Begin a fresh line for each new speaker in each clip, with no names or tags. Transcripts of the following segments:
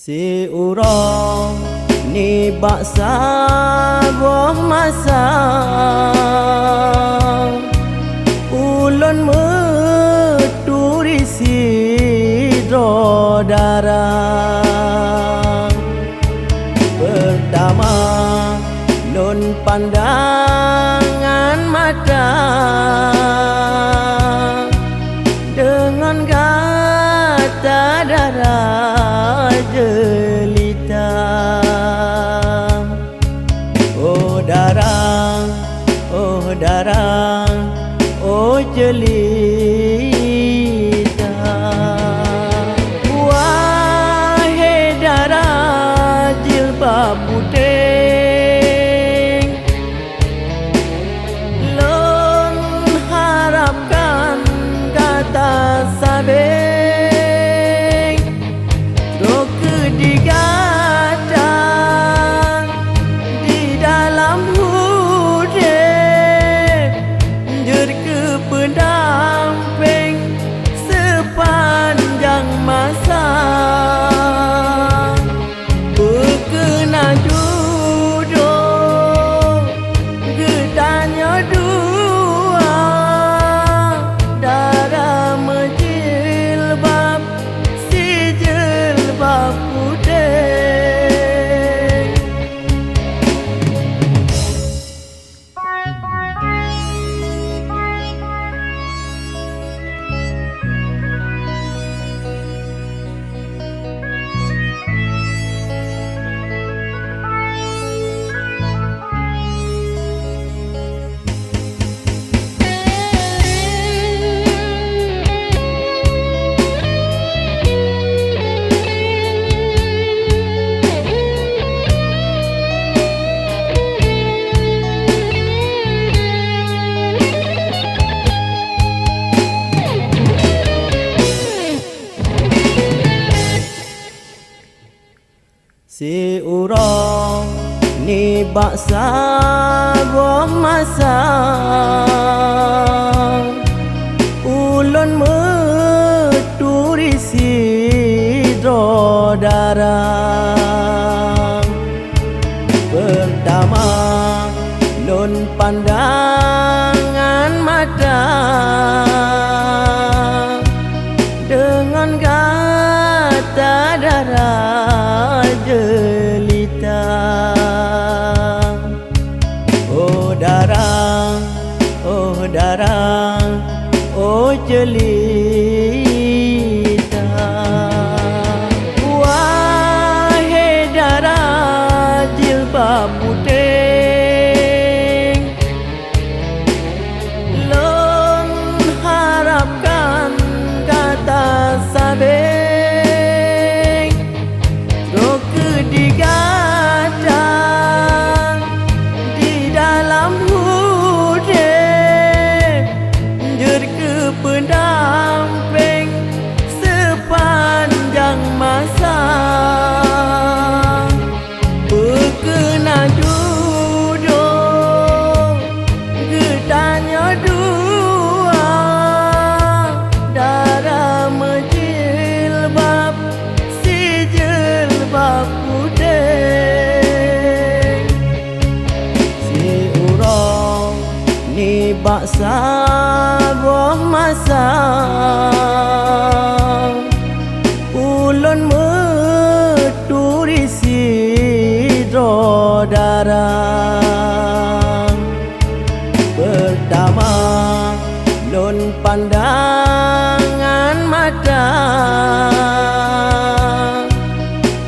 Si urang ni baksa buah masa ulun meturi sidro darah pertama nun pandangan mata dengan kata darah jelita. Oh darah, oh darah, oh jelita. Wahai darah jilbab putih, lon harapkan kata sabing digadang di dalam hujan jerke pendamping sepanjang masa berkena duduk gedanya dua darah menjilbab si jilbab si urang ni baksa buah masa ulun meturi sidro darah pertama nun pandangan mata dengan kata darah jelita. Oh darah, oh darah, oh jelita. Wahai darah jilbab putih, lon harapkan kata sabing digadang di dalam hujan jerke pendamping sepanjang masa berkena duduk gedanya dua darah menjilbab si jilbab putih. Si urang ni baksa buah masa ulun meturi sidro darah pertama nun pandangan mata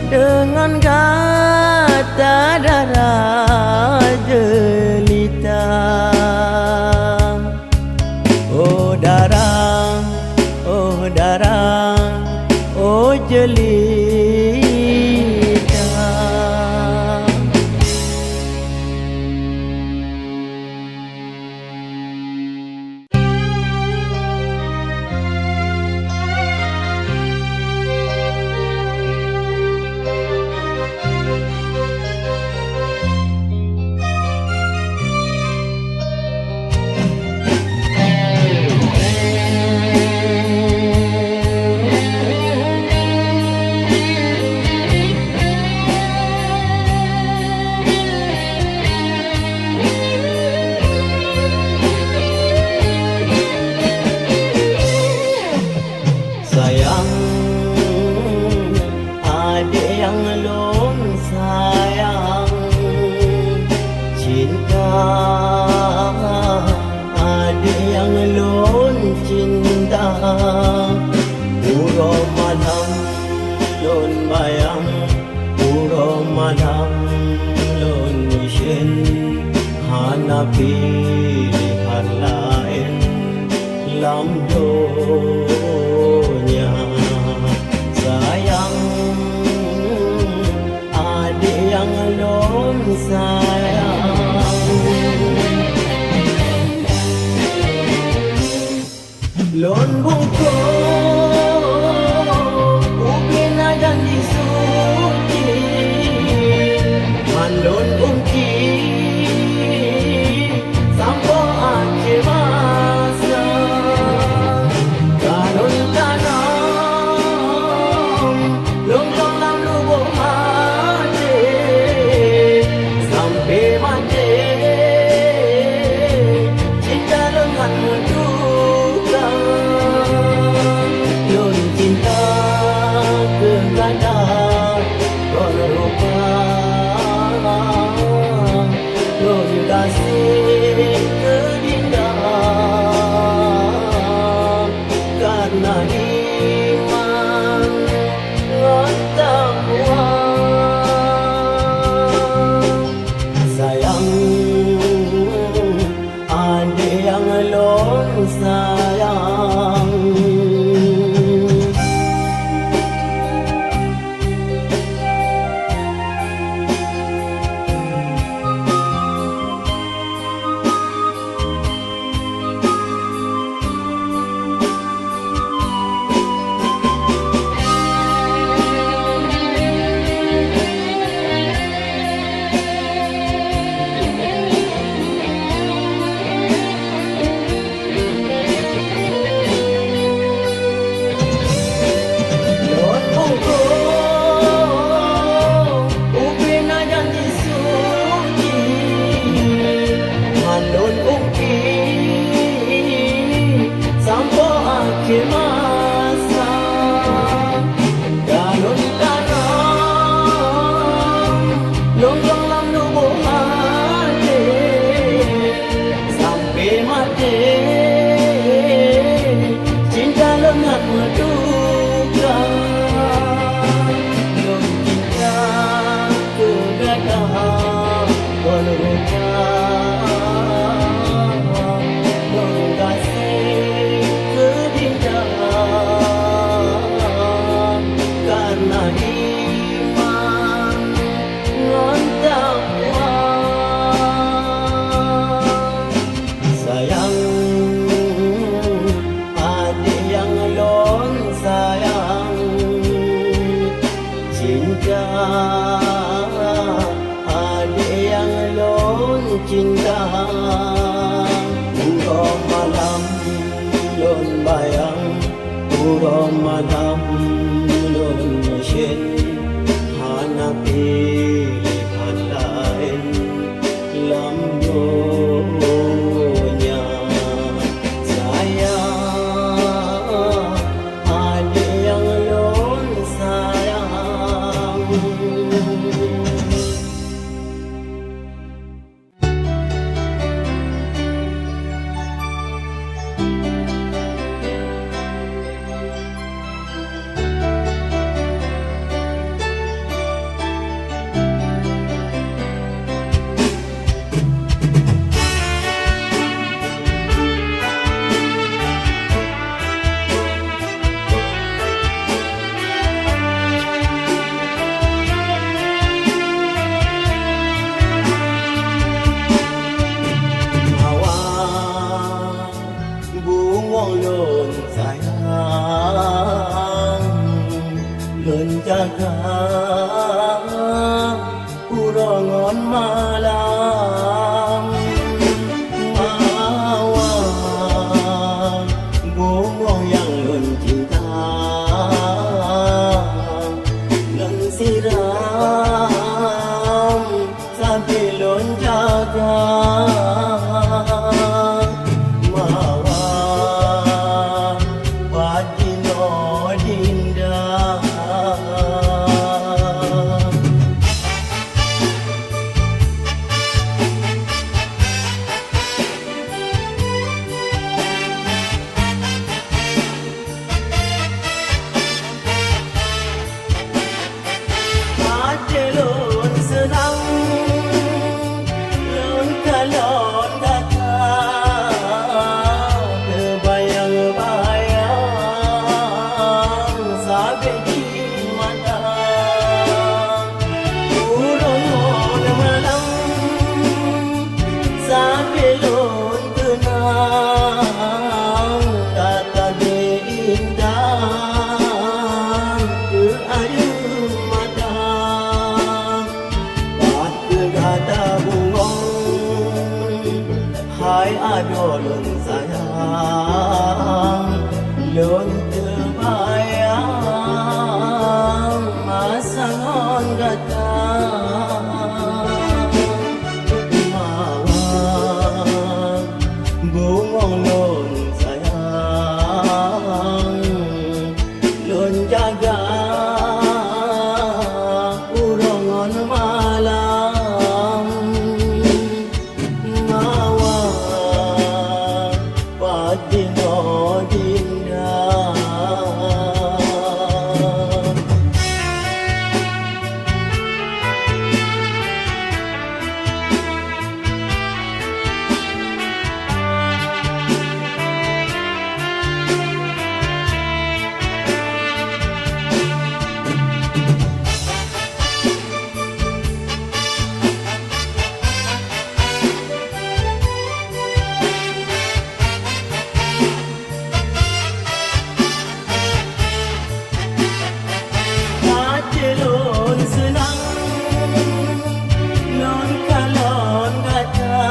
dengan kata darah jelita. Oh darah, oh darah, oh jelita. pilihan lain dalam dunia. Sayang adik yang lon sayang, lon bungkuk ubin janji suci, man lon ungkit sampai akhir masa. Kalon tanam lon dalam lubuk hati sampai mati, cinta dengan menduga. Lon cinta kegadaan berrupa, lon kasih keindahan karena iman dan takwa. Sayang adik yang lon sayang. Akhir masa, kalon tanam lon dalam lubuk hati sampai mati, cinta lengan menduga. Lon cinta kegadaan berrupa, lon kasih karena iman dan takwa. Sayang adik yang lon sayang, cinta adik yang lon cinta. Urang malam lon bayang, urang malam lon mesin, hana pilihan lain dalam dunia. Sayang adik yang lon sayang. Lon sayang, lon jaga urangan malam. Awan bunga yang lon cinta, lon siram sampai lon jaga. lun sayang lun terbayang masa ngon datang mawang bungong lun sayang lun jaga urongon malam mawang padino dinda lun senang lun kalon gata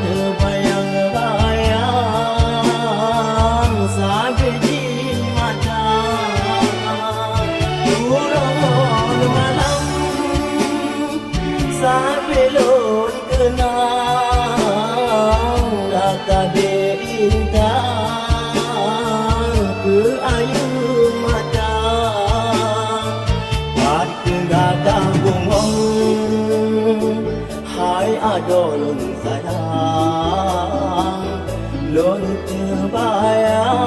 terbayang-bayang sampai di mata urang malam sampai lun kenang data bintang ke ayu mata gadang bungong hai adolun sayang lun terbayang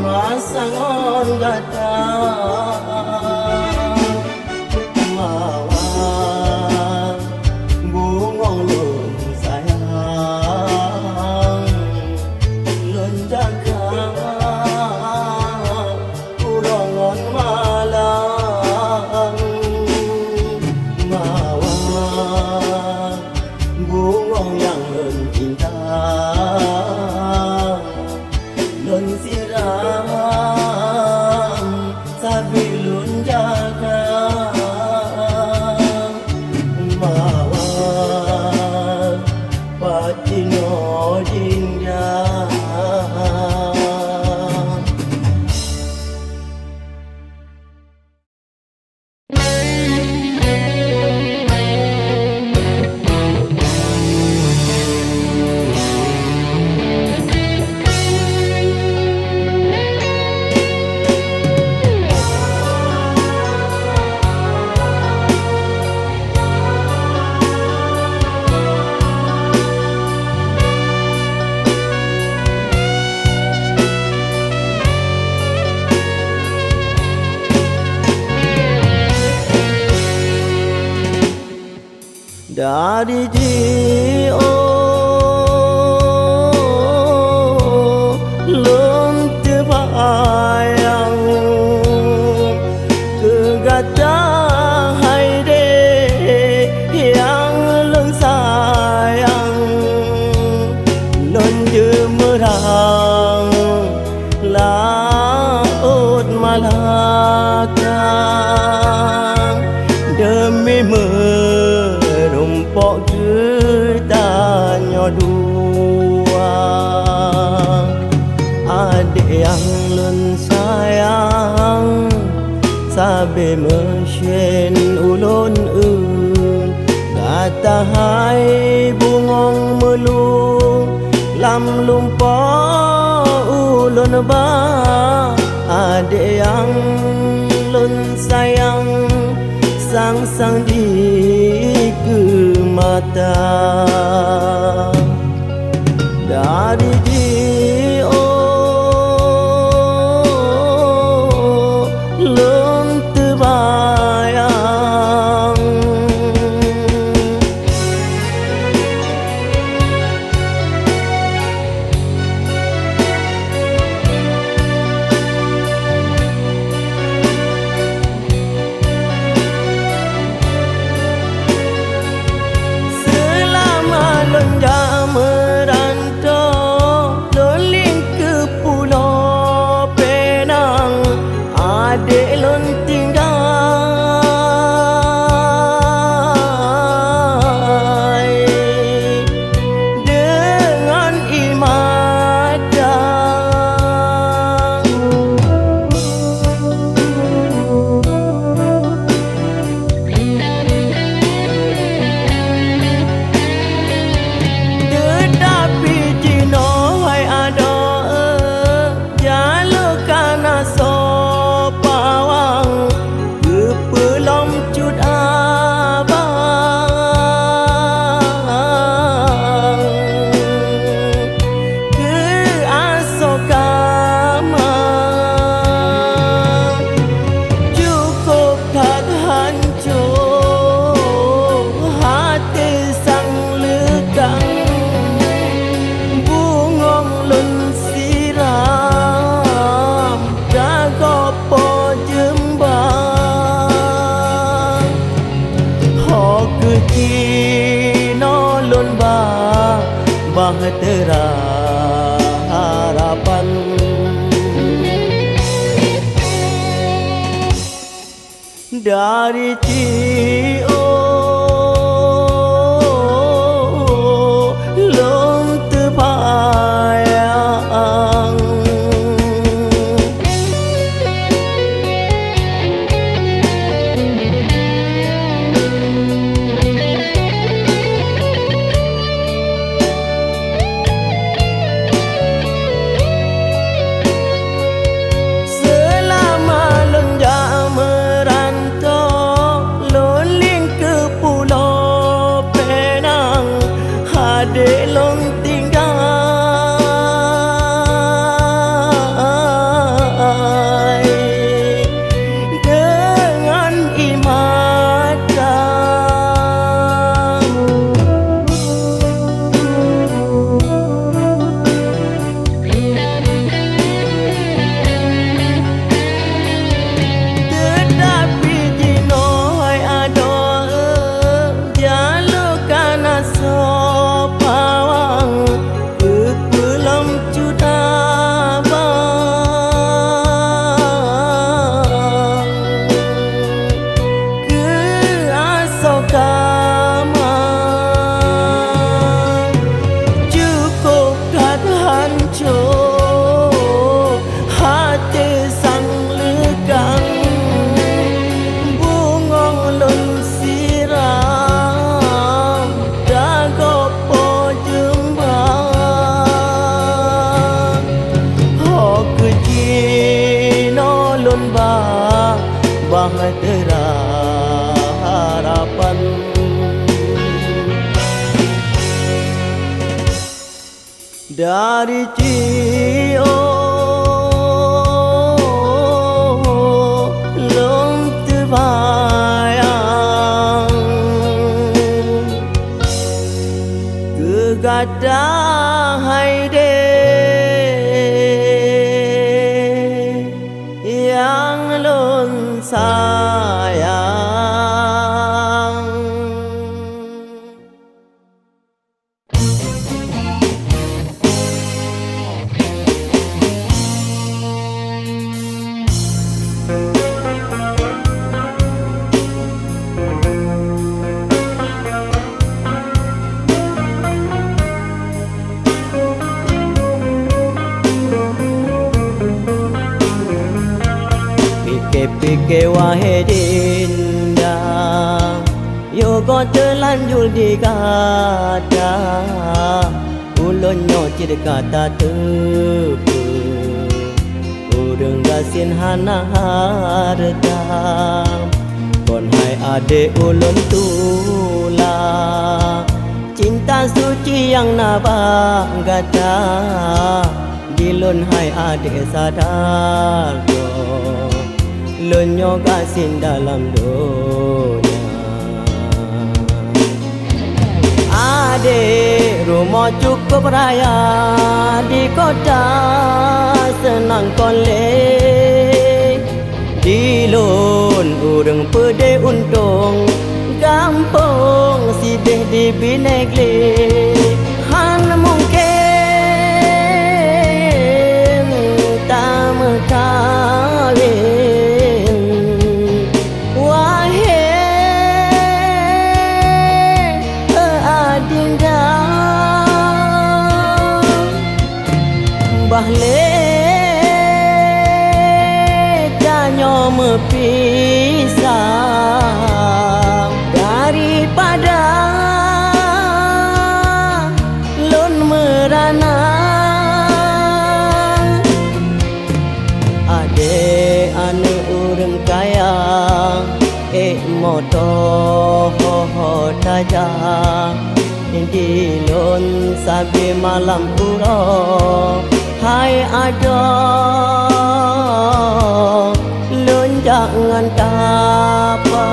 masa ngon datang mawang bungong lun sayang lun jaga urongon malam mawang bungong yang lun cinta lun siram sabi lun jaga mawang patino dinda dari jio lun terbayang kegata hai de yang lun sayang lun jemerang laut Malaka demi merumpok getanya dua adik yang lun sayang sabe mesyen ulun kata hai bungong melung lam lumpur ulun ba adik yang lun sayang sang-sang di ke mata dari jio lun terbayang selama bahtera harapan. Dari Cio long terbayang, selama lonjak merantau loling ke Pulau Penang, adik long tinggal dengan imatan. Tetapi jinohai adoh jalukan asal pawang ke pulau Cudabang, ke asal kamang cukup kat hancur hati sang lekang, bungong lun siram dagopo jembang. Ho kejino lun bahtera harapan. Dari Cio long terbayang, kegadah haide yang lun sayang. Pikir wahai dinda, yogo terlanjur digada, ulonyo ciri kata tepu, urang gasin hana harta. Kon hai ade ulun tula, cinta suci yang nabang gada, dilun hai ade sadar do, lonyo gasin dalam dunia. Adik rumah cukup raya di kota senang kolek, di lun urang pede untung gampang sidih di binegli. Han mungkin tak mekawin, bahle janyo mepisah daripada lun merana. Ade anu urang kaya moto ho taja di lun sabi malam puro. Hai ada lun jangan tapa.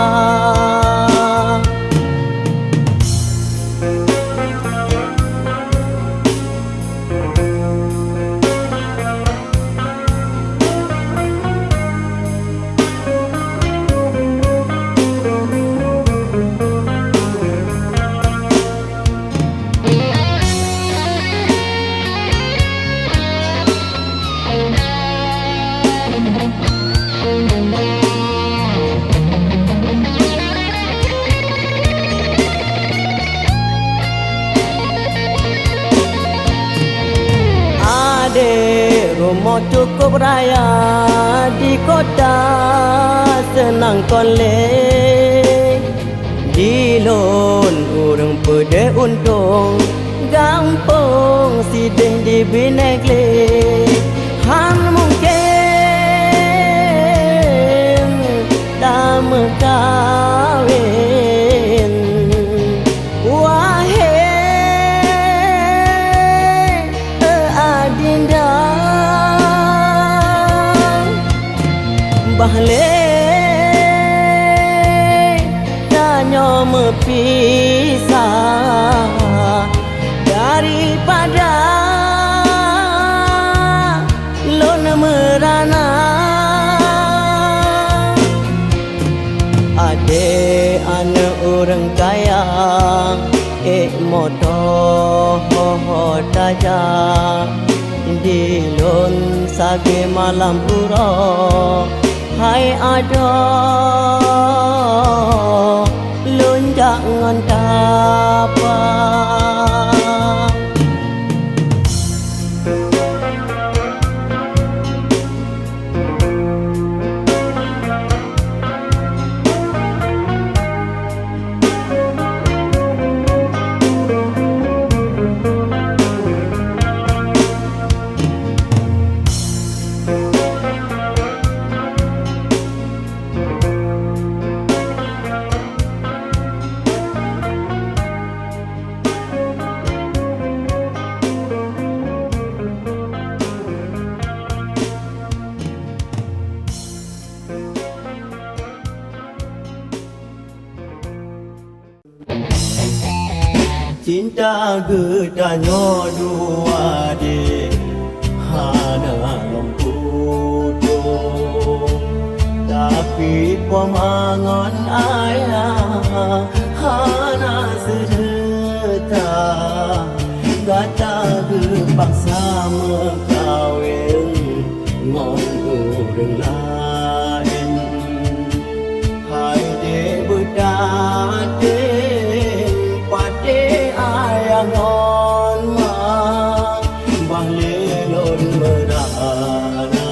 Ade rumah cukup raya di kota senang kolek di lon urang pede untung gampang sideh di binekle han mungkin tak mekawin wahai adinda bahle tanya mepisah daripada lon merana ade anak orang kaya motor taja di lon sage malam pura hai ada lon jangan dapat cinta gedanya dua de hana lemputung tapi pemangon ayah hana sedeta gata gepaksa mekawin ngon urang lain hai de bedate ngon mang bang lelon merana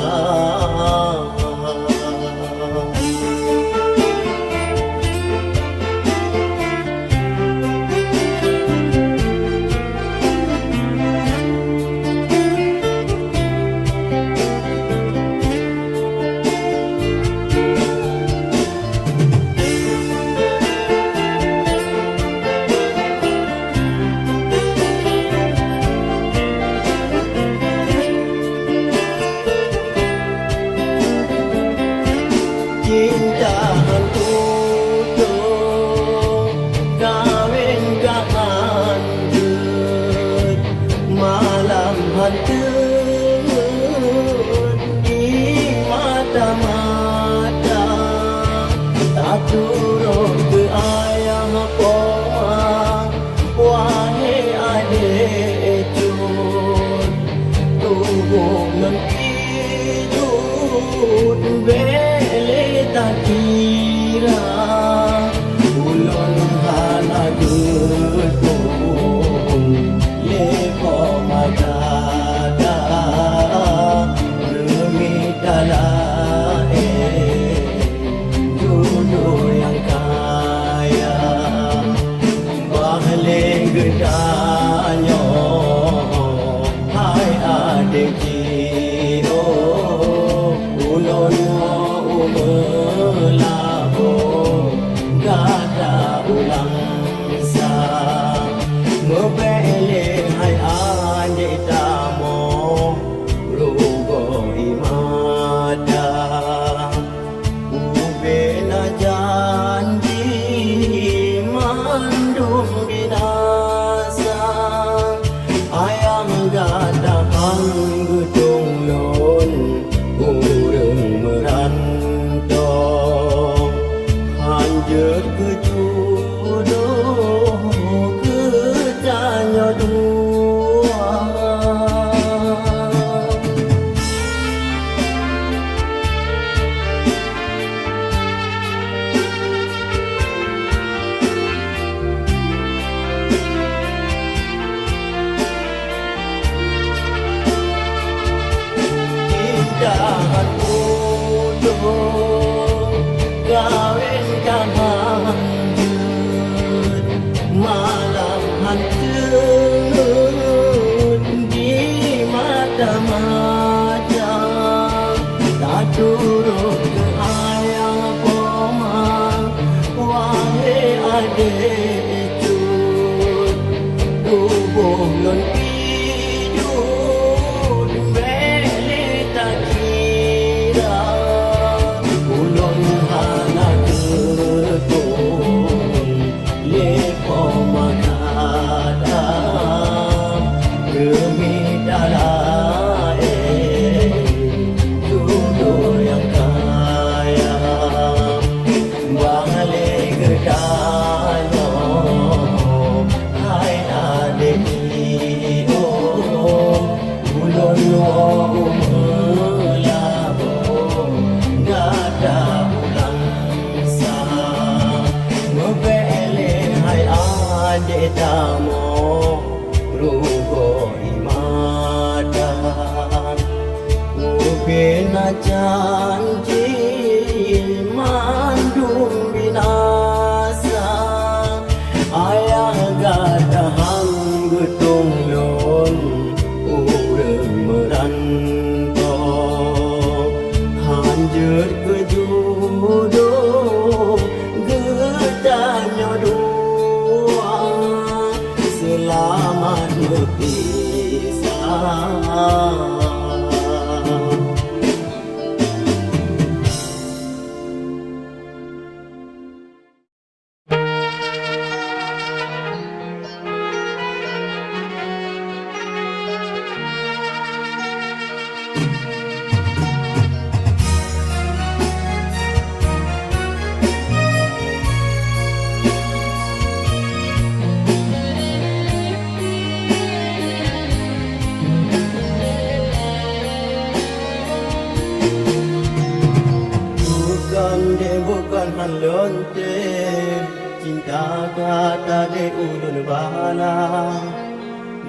Bulan hijau beli tak kira Bulan hana ketong lepo makadam Demi darah jodoh yang kaya Balik gedanya hai adik Bulan melabo Gada ulang sah Ngebele hai adik damo Rugo imadan Ubina janji Mandung binasa Ayah gada hang getung lon Ureng merantau Hanjut ke jodoh Getanya dua Selamat berpisah Bukan halonte cinta kata de ulun bala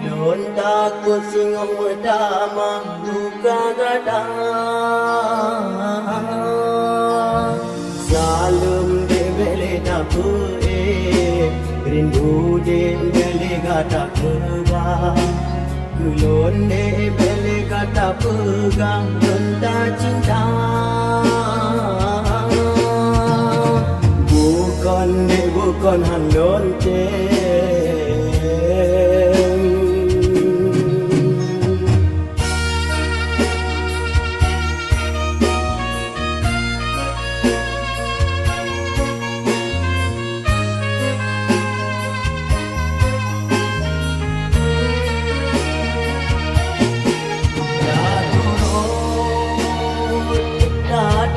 lon takut singong medama duka gada salum de bele tapu rindu de bele gada keba kulon de bele gada pegang lonta cinta bukan handon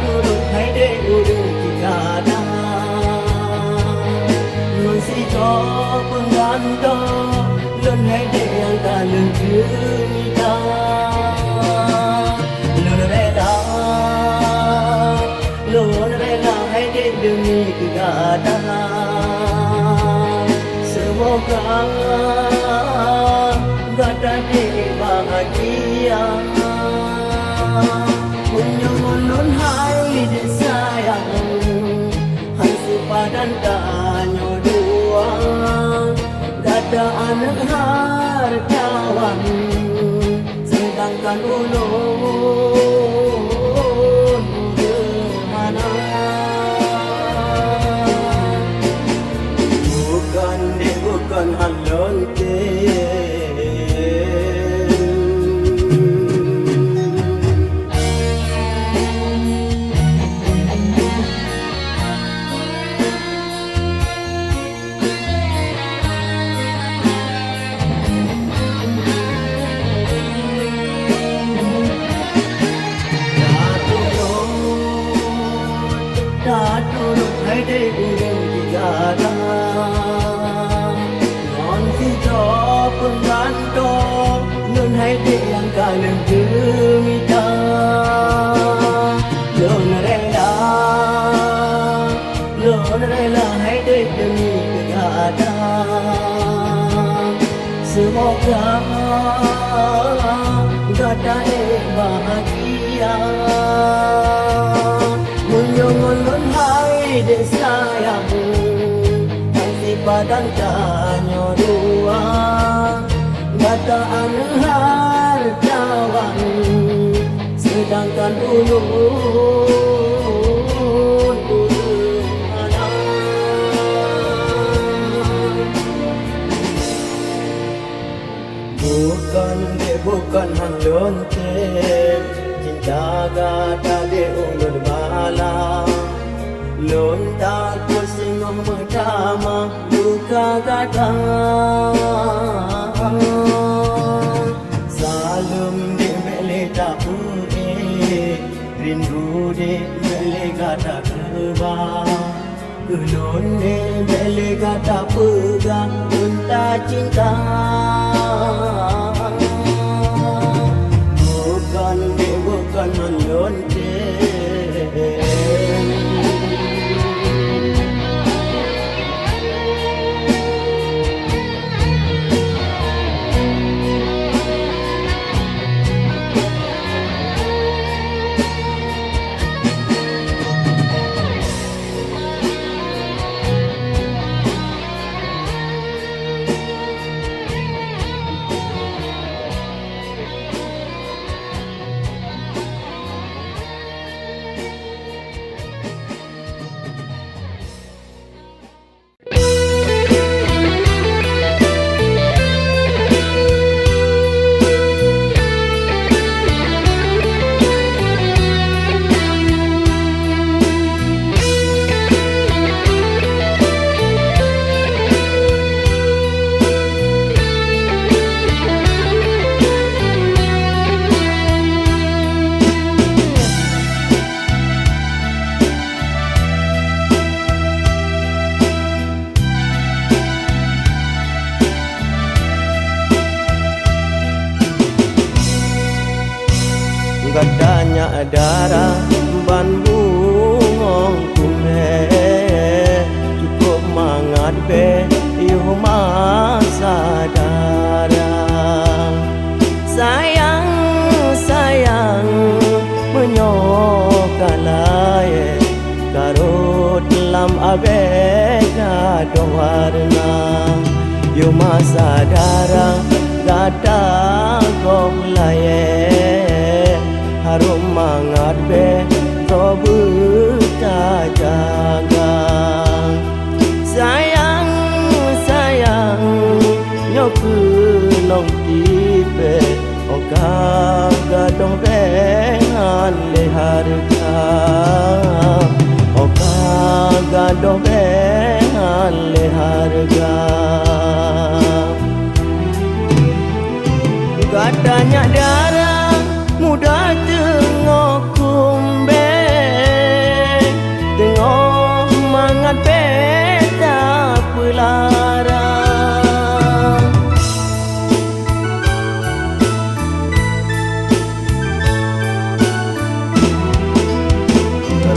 turut hai de urung kita dah pengganda lon hai de yang tak cerita lon rela hai de demi kegadaan semoga gada de bahagia menyongon lon hai de sayang hai sepadan danyo Gada anak hartawan Sedangkan ulun Mana Bukan halonte turut hai de urung digada non si jo penganto nun hai de yang kalem gemita lon rela hai de demi kegada semoga gada bahagia menyongon hai de sayang nanti padan tanyo dua gataan hartawan sedangkan ulun anak Bukan dek bukan hang lonte cinta gada dek ulun malam lonta ku singong metama luka gada salum dek mele tak pure rindu dek mele gada keba ulun dek mele gada pegang unta cinta bukan dek bukan lonte gadanya darah ban bungong kume cukup mangat be yuh masa darah sayang sayang menyokalai karut lam abega dowarna yuh masa darah gada gong laye harum mangat be robu ta jaga sayang sayang nyoku nong tipe oka gadong be han le harga oka gadong be han le harga gadanya darah muda tengok kumbe tengok mangat peta pelarang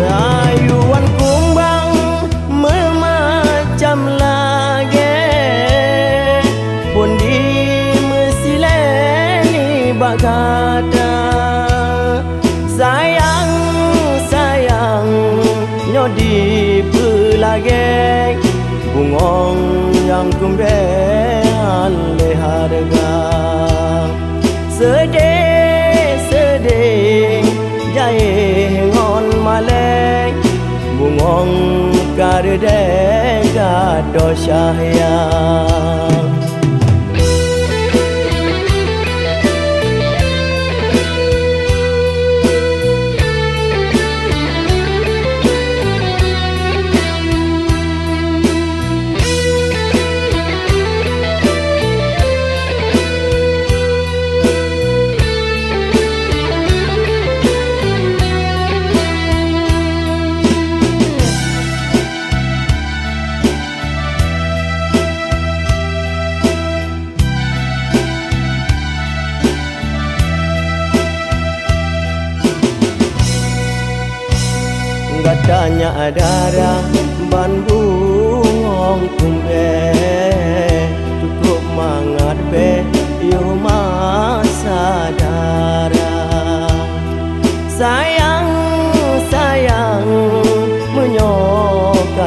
rayuan kumbang memacam lagi pun di mesileni bagada sayang sayang nyodi pelage bungong yang kumbean le harga sedih sedih jai ngon malek bungong karde gado syahyan gadanya darah ban bungong kumbe cukup mangat be yuh masa darah sayang sayang menyokalai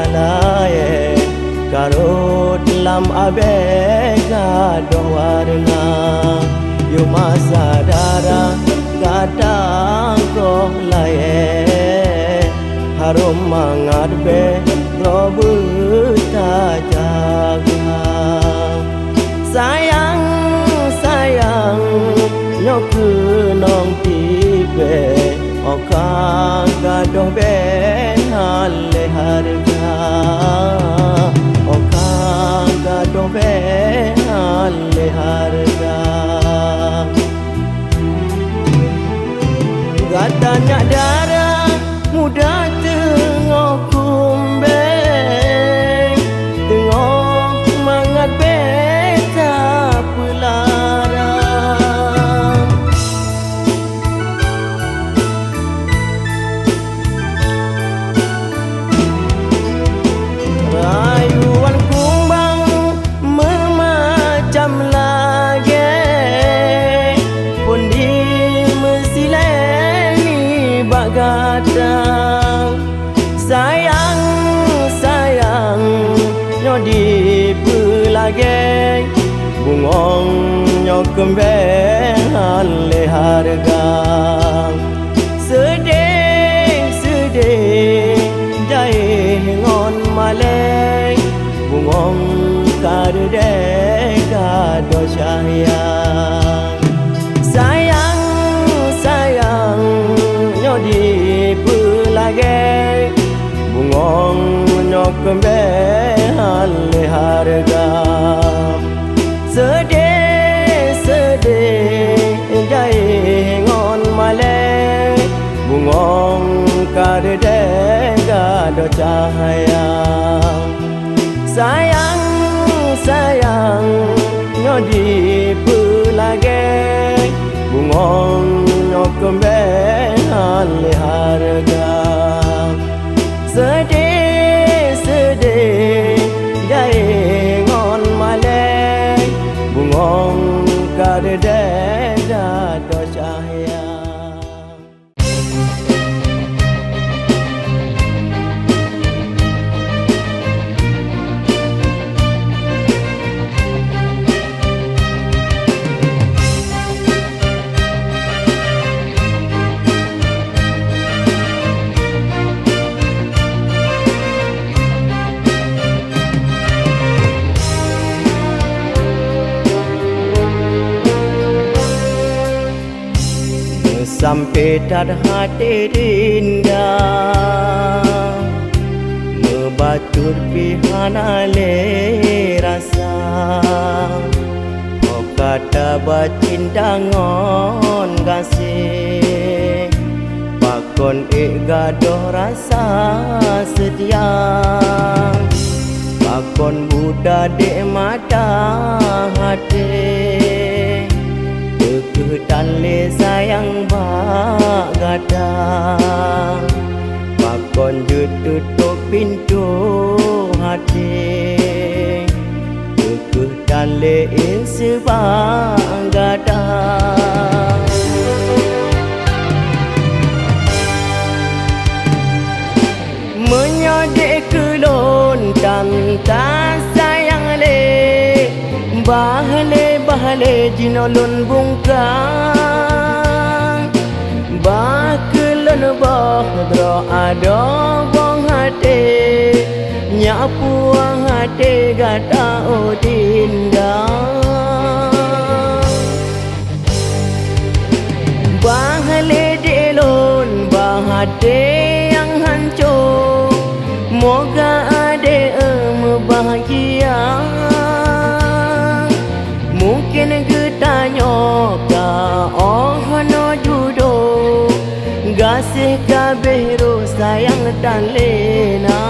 karut lam abega dowarna yuh masa darah gadang kok laye harum mangat be robu ta jaga sayang sayang คือน้องตีเปออกข้างกาดองเบฮันเลฮาร์กาออกข้างกาดองเบฮันเลฮาร์กาKatanya darah muda tengok kumbe tengok mangat beta pelarang rayuan kumbang memacam lagi pun di gadang sayang sayang nyo di pelage bungong nyo kembengan le harga sedih sedih jai ngon malay bungong kadede kado sayang sayang sayang di pelage bungong nyok kembehan le harga sedih sedih jai ngon male bungong kadede gado cahaya sayang sayang nyodi pelage bungong nyok kembehan le harga sedih sedih jai ngon male bungong kadede gado cahaya sampai tad hati indah membatur pihana le rasa oh kata bacinta ngon kasih pakon gadoh rasa setia pakon buda de mata hati dan le sayang bak gadang pakon tutup pintu hati kekeh dan le sebang gadang menyodek kelon tak sayang le bahale bahale jinolon bungkang bakelon bahdro ado bong hati nyapuang hati gata odinda bahale delon bahate yang hancur moga ade bahagia mungkin getanya ka oh no judo gasih kabeh ro sayang dan lena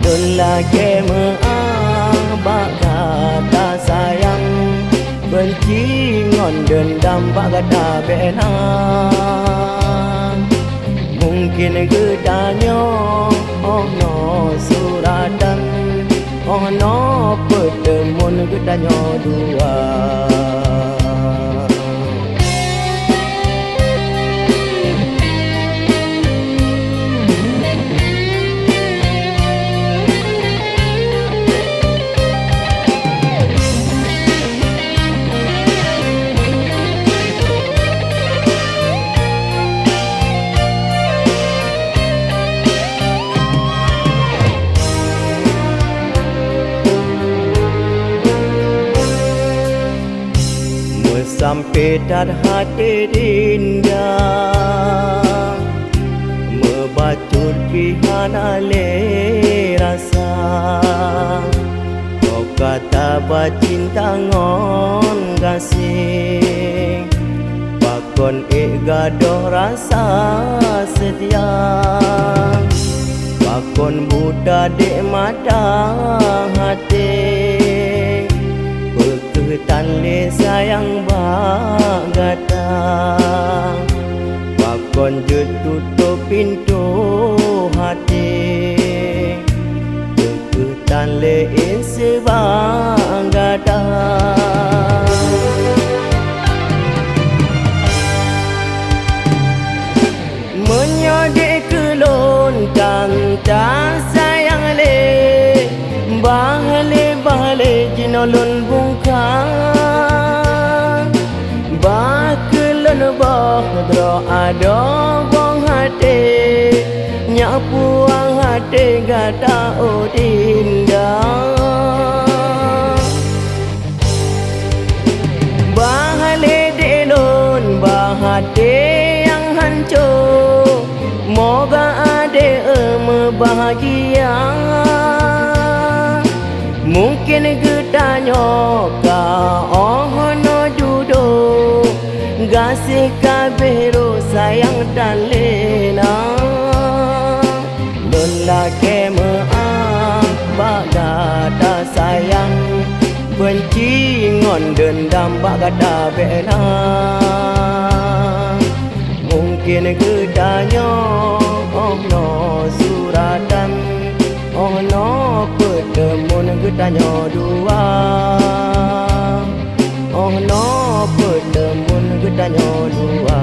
don lagi meabak kata sayang benci ngon dendam bak kata bena mungkin getanya oh no suratan oh no pertemuan gedanya dua sampai dar hati indah Mebacut pihan ale rasa Kau kata bacinta ngon kasih Pakon gadoh rasa setia Pakon buta dek mata hati Berketan le sayang bagata Pakon je tutup pintu hati Berketan le sebagata Menyodek kelontang tak sayang le Bahale jinolon bungkang Bakelon bahdro ado bong hati Nyapuang hati gata odindah Bahale delon bahate yang hancur Moga ade bahagia Mungkin getanya ka no judo Gasih kabero sayang dan lena Lelaki meang bagata sayang Benci ngon dendam bagata bena Mungkin getanya no suratan no pertemuan getanya dua no pertemuan getanya dua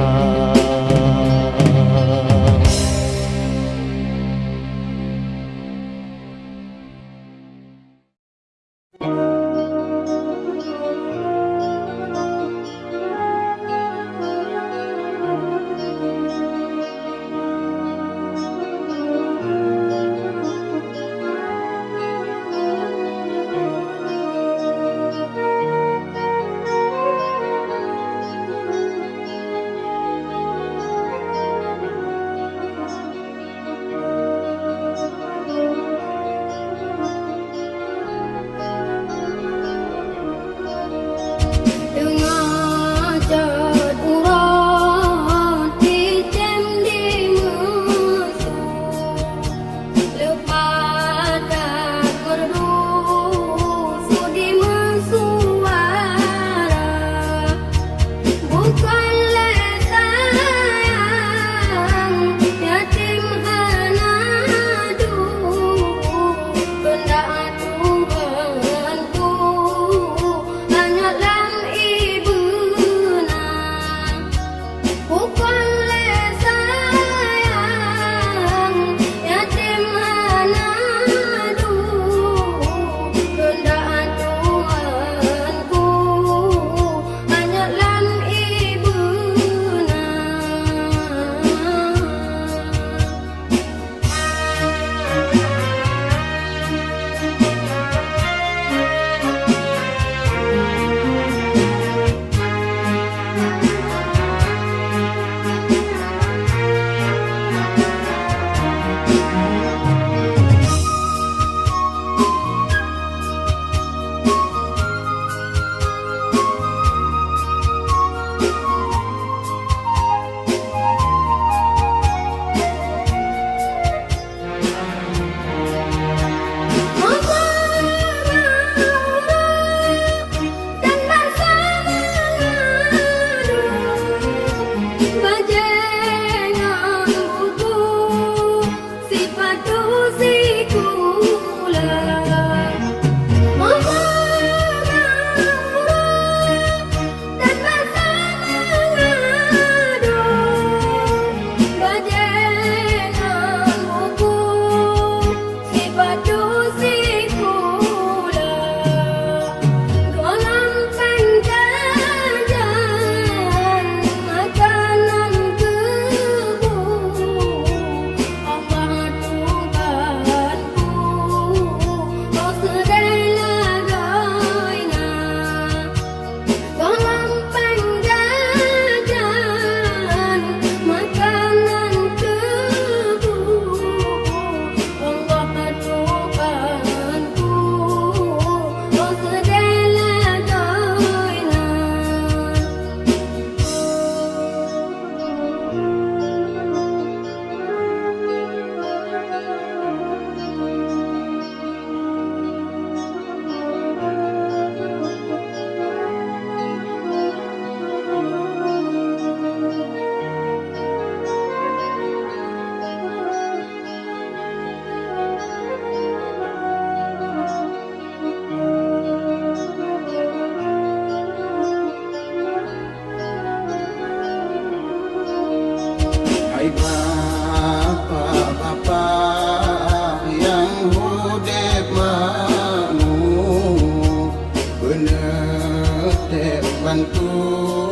rangku